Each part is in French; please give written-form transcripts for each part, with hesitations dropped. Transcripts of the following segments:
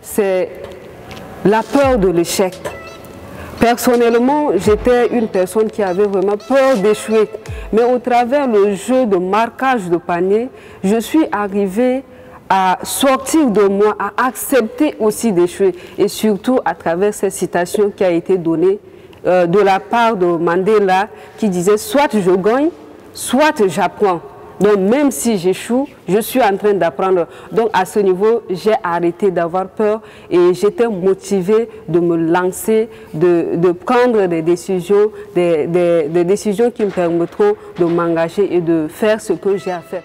C'est la peur de l'échec. Personnellement, j'étais une personne qui avait vraiment peur d'échouer. Mais au travers le jeu de marquage de panier, je suis arrivée à sortir de moi, à accepter aussi d'échouer. Et surtout à travers cette citation qui a été donnée de la part de Mandela, qui disait « soit je gagne, soit j'apprends ». Donc même si j'échoue, je suis en train d'apprendre. Donc à ce niveau, j'ai arrêté d'avoir peur et j'étais motivée de me lancer, de prendre des décisions, des décisions qui me permettront de m'engager et de faire ce que j'ai à faire.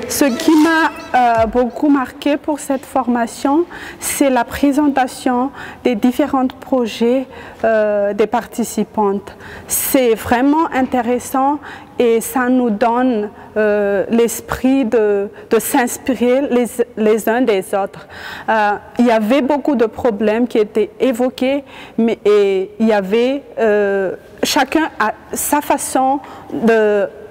Ce qui m'a beaucoup marqué pour cette formation, c'est la présentation des différents projets des participantes. C'est vraiment intéressant et ça nous donne l'esprit de s'inspirer les uns des autres. Il y avait beaucoup de problèmes qui étaient évoqués, mais il y avait chacun a sa façon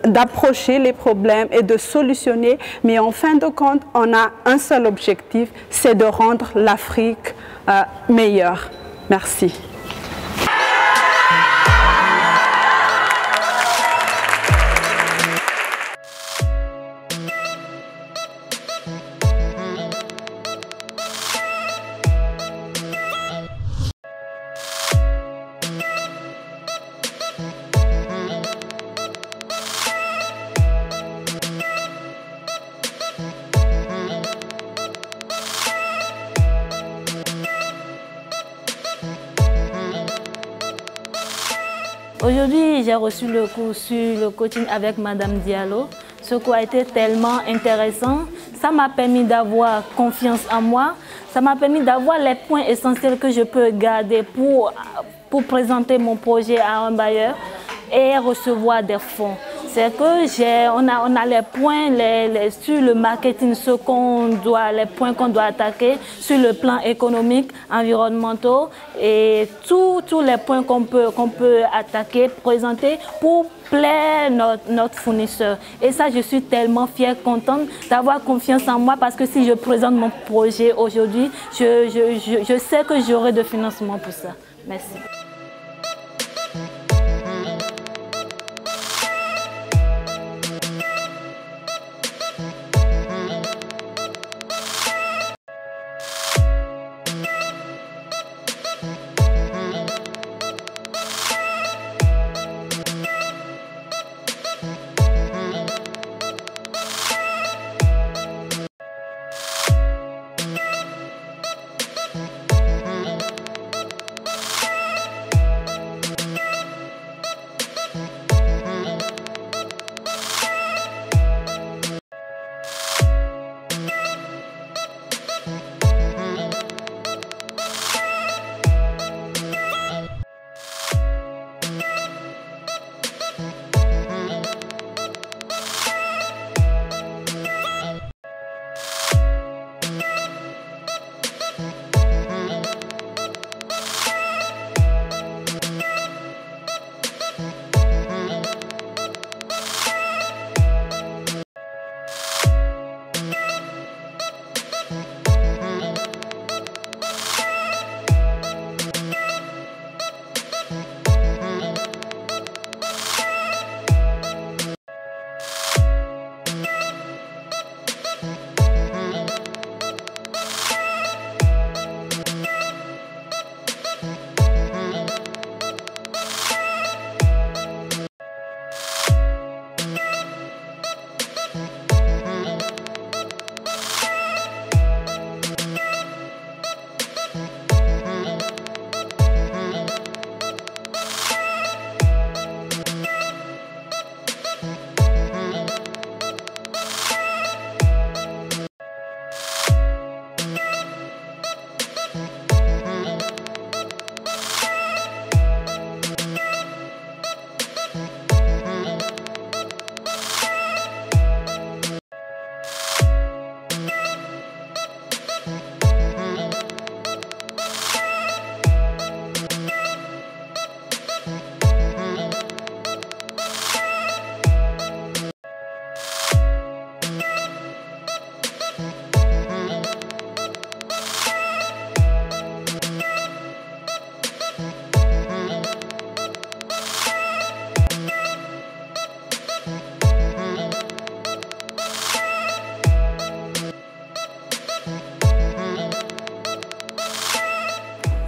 d'approcher les problèmes et de solutionner, mais en fin de compte, on a un seul objectif, c'est de rendre l'Afrique meilleure. Merci. Aujourd'hui, j'ai reçu le cours sur le coaching avec Madame Diallo. Ce cours a été tellement intéressant. Ça m'a permis d'avoir confiance en moi. Ça m'a permis d'avoir les points essentiels que je peux garder pour présenter mon projet à un bailleur et recevoir des fonds. C'est que on a les points sur le marketing, les points qu'on doit attaquer sur le plan économique, environnemental et tous les points qu'on peut attaquer, présenter pour plaire notre fournisseur. Et ça, je suis tellement fière, contente d'avoir confiance en moi parce que si je présente mon projet aujourd'hui, je sais que j'aurai de financement pour ça. Merci.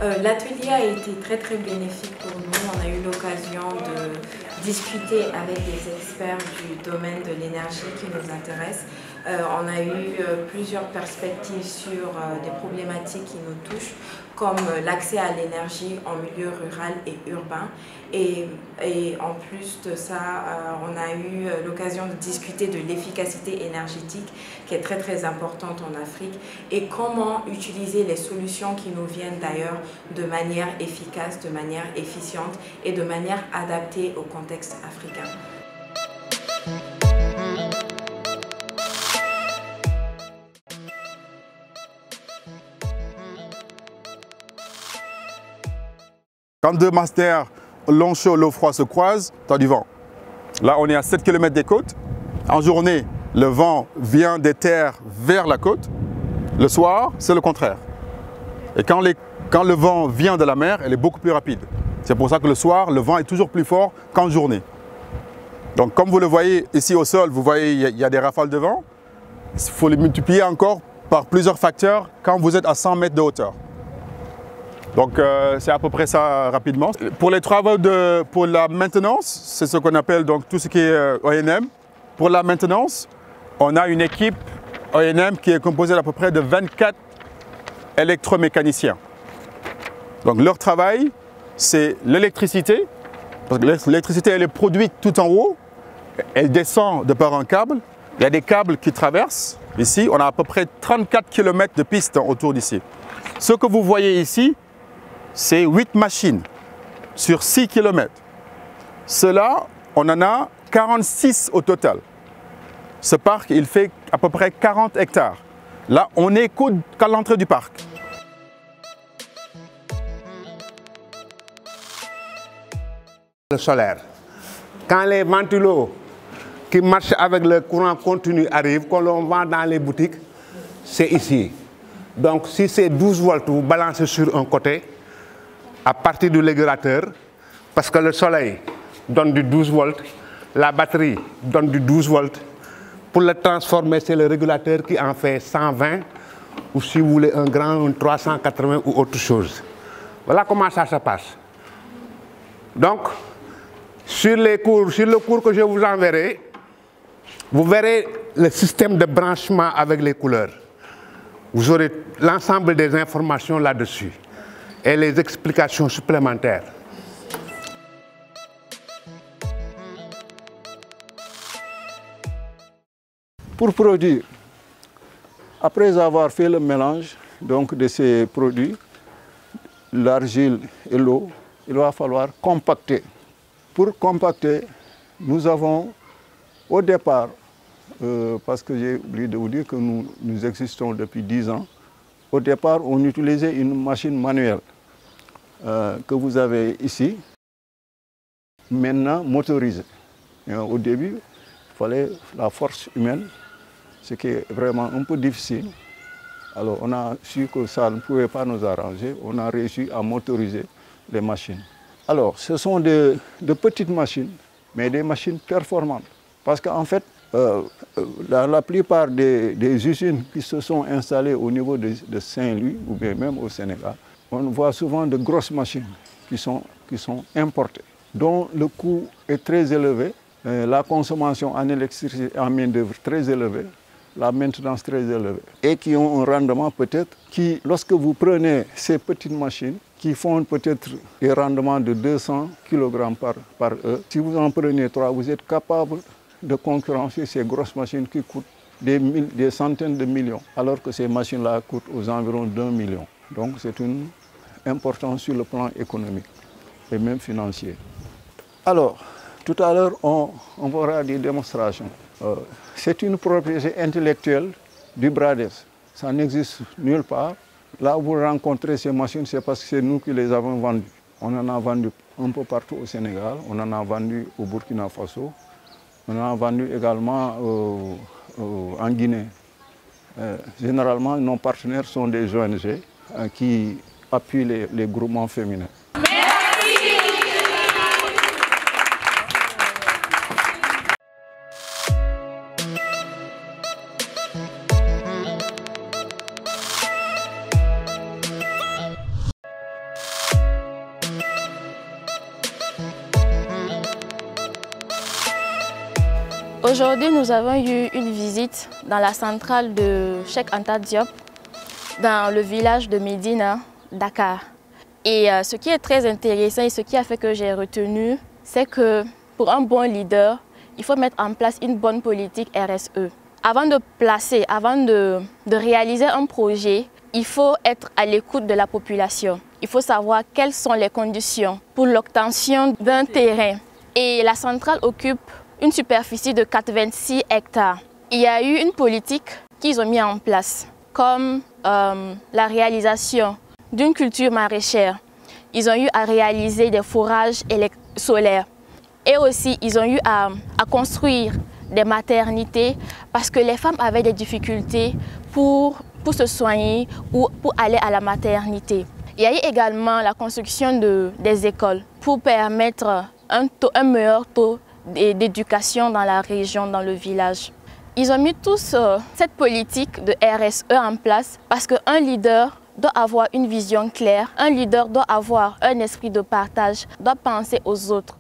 L'atelier a été très bénéfique pour nous. On a eu l'occasion de discuter avec des experts du domaine de l'énergie qui nous intéressent. On a eu plusieurs perspectives sur des problématiques qui nous touchent, comme l'accès à l'énergie en milieu rural et urbain. Et en plus de ça, on a eu l'occasion de discuter de l'efficacité énergétique qui est très importante en Afrique et comment utiliser les solutions qui nous viennent d'ailleurs de manière efficace, de manière efficiente et de manière adaptée au contexte africain. Quand deux masters, l'eau chaud, l'eau froide se croisent, tu as du vent. Là, on est à 7 km des côtes. En journée, le vent vient des terres vers la côte. Le soir, c'est le contraire. Et quand le vent vient de la mer, elle est beaucoup plus rapide. C'est pour ça que le soir, le vent est toujours plus fort qu'en journée. Donc, comme vous le voyez ici au sol, vous voyez, il y a des rafales de vent. Il faut les multiplier encore par plusieurs facteurs quand vous êtes à 100 mètres de hauteur. Donc c'est à peu près ça rapidement. Pour les travaux pour la maintenance, c'est ce qu'on appelle donc tout ce qui est O&M. Pour la maintenance, on a une équipe O&M qui est composée d'à peu près de 24 électromécaniciens. Donc leur travail, c'est l'électricité. Parce que l'électricité, elle est produite tout en haut. Elle descend de par un câble. Il y a des câbles qui traversent. Ici, on a à peu près 34 km de pistes autour d'ici. Ce que vous voyez ici, c'est 8 machines sur 6 km. Cela, on en a 46 au total. Ce parc, il fait à peu près 40 hectares. Là, on n'est qu'à l'entrée du parc. Le solaire. Quand les ventilos qui marchent avec le courant continu arrivent, qu'on l'on vend dans les boutiques, c'est ici. Donc si c'est 12 volts, vous balancez sur un côté, à partir du régulateur, parce que le soleil donne du 12 volts, la batterie donne du 12 volts. Pour le transformer, c'est le régulateur qui en fait 120, ou si vous voulez un grand, un 380 ou autre chose. Voilà comment ça se passe. Donc, sur le cours que je vous enverrai, vous verrez le système de branchement avec les couleurs. Vous aurez l'ensemble des informations là-dessus et les explications supplémentaires. Pour produire, après avoir fait le mélange donc, de ces produits, l'argile et l'eau, il va falloir compacter. Pour compacter, nous avons au départ, parce que j'ai oublié de vous dire que nous existons depuis 10 ans, au départ on utilisait une machine manuelle que vous avez ici, maintenant motorisée. Et au début, il fallait la force humaine, ce qui est vraiment un peu difficile. Alors on a su que ça ne pouvait pas nous arranger, on a réussi à motoriser les machines. Alors ce sont de petites machines, mais des machines performantes. Parce qu'en fait, la plupart des usines qui se sont installées au niveau de Saint-Louis, ou bien même au Sénégal, on voit souvent de grosses machines qui sont importées, dont le coût est très élevé, la consommation en électricité et en main-d'œuvre très élevée, la maintenance très élevée, et qui ont un rendement peut-être qui, lorsque vous prenez ces petites machines, qui font peut-être des rendements de 200 kg par heure, si vous en prenez 3, vous êtes capable de concurrencer ces grosses machines qui coûtent des centaines de millions, alors que ces machines-là coûtent aux environs d'1 million. Donc c'est une importance sur le plan économique et même financier. Alors, tout à l'heure, on verra des démonstrations. C'est une propriété intellectuelle du BRADES. Ça n'existe nulle part. Là où vous rencontrez ces machines, c'est parce que c'est nous qui les avons vendues. On en a vendu un peu partout au Sénégal, on en a vendu au Burkina Faso, on en a vendu également en Guinée. Généralement, nos partenaires sont des ONG qui appuient les groupements féminins. Aujourd'hui, nous avons eu une visite dans la centrale de Cheikh Anta Diop, dans le village de Médina, Dakar. Et ce qui est très intéressant et ce qui a fait que j'ai retenu, c'est que pour un bon leader, il faut mettre en place une bonne politique RSE. Avant de réaliser un projet, il faut être à l'écoute de la population. Il faut savoir quelles sont les conditions pour l'obtention d'un terrain. Et la centrale occupe une superficie de 86 hectares. Il y a eu une politique qu'ils ont mis en place, comme la réalisation d'une culture maraîchère. Ils ont eu à réaliser des forages solaires. Et aussi, ils ont eu à construire des maternités parce que les femmes avaient des difficultés pour se soigner ou pour aller à la maternité. Il y a eu également la construction des écoles pour permettre un meilleur taux d'éducation dans la région, dans le village. Ils ont mis tous cette politique de RSE en place parce qu'un leader doit avoir une vision claire, un leader doit avoir un esprit de partage, doit penser aux autres.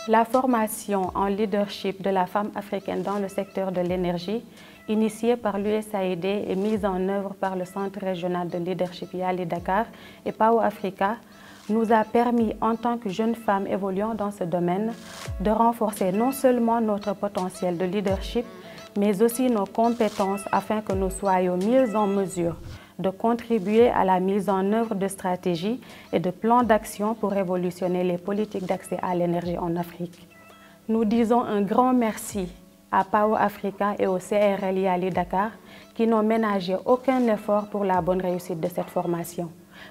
La formation en leadership de la femme africaine dans le secteur de l'énergie, initiée par l'USAID et mise en œuvre par le Centre régional de leadership Yali Dakar et PAO Africa, nous a permis, en tant que jeunes femmes évoluant dans ce domaine, de renforcer non seulement notre potentiel de leadership, mais aussi nos compétences afin que nous soyons mieux en mesure de contribuer à la mise en œuvre de stratégies et de plans d'action pour révolutionner les politiques d'accès à l'énergie en Afrique. Nous disons un grand merci à PAO Africa et au CRL Yali Dakar qui n'ont ménagé aucun effort pour la bonne réussite de cette formation.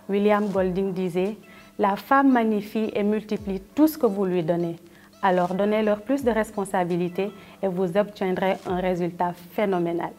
William Golding disait « La femme magnifie et multiplie tout ce que vous lui donnez. Alors donnez-leur plus de responsabilités et vous obtiendrez un résultat phénoménal. »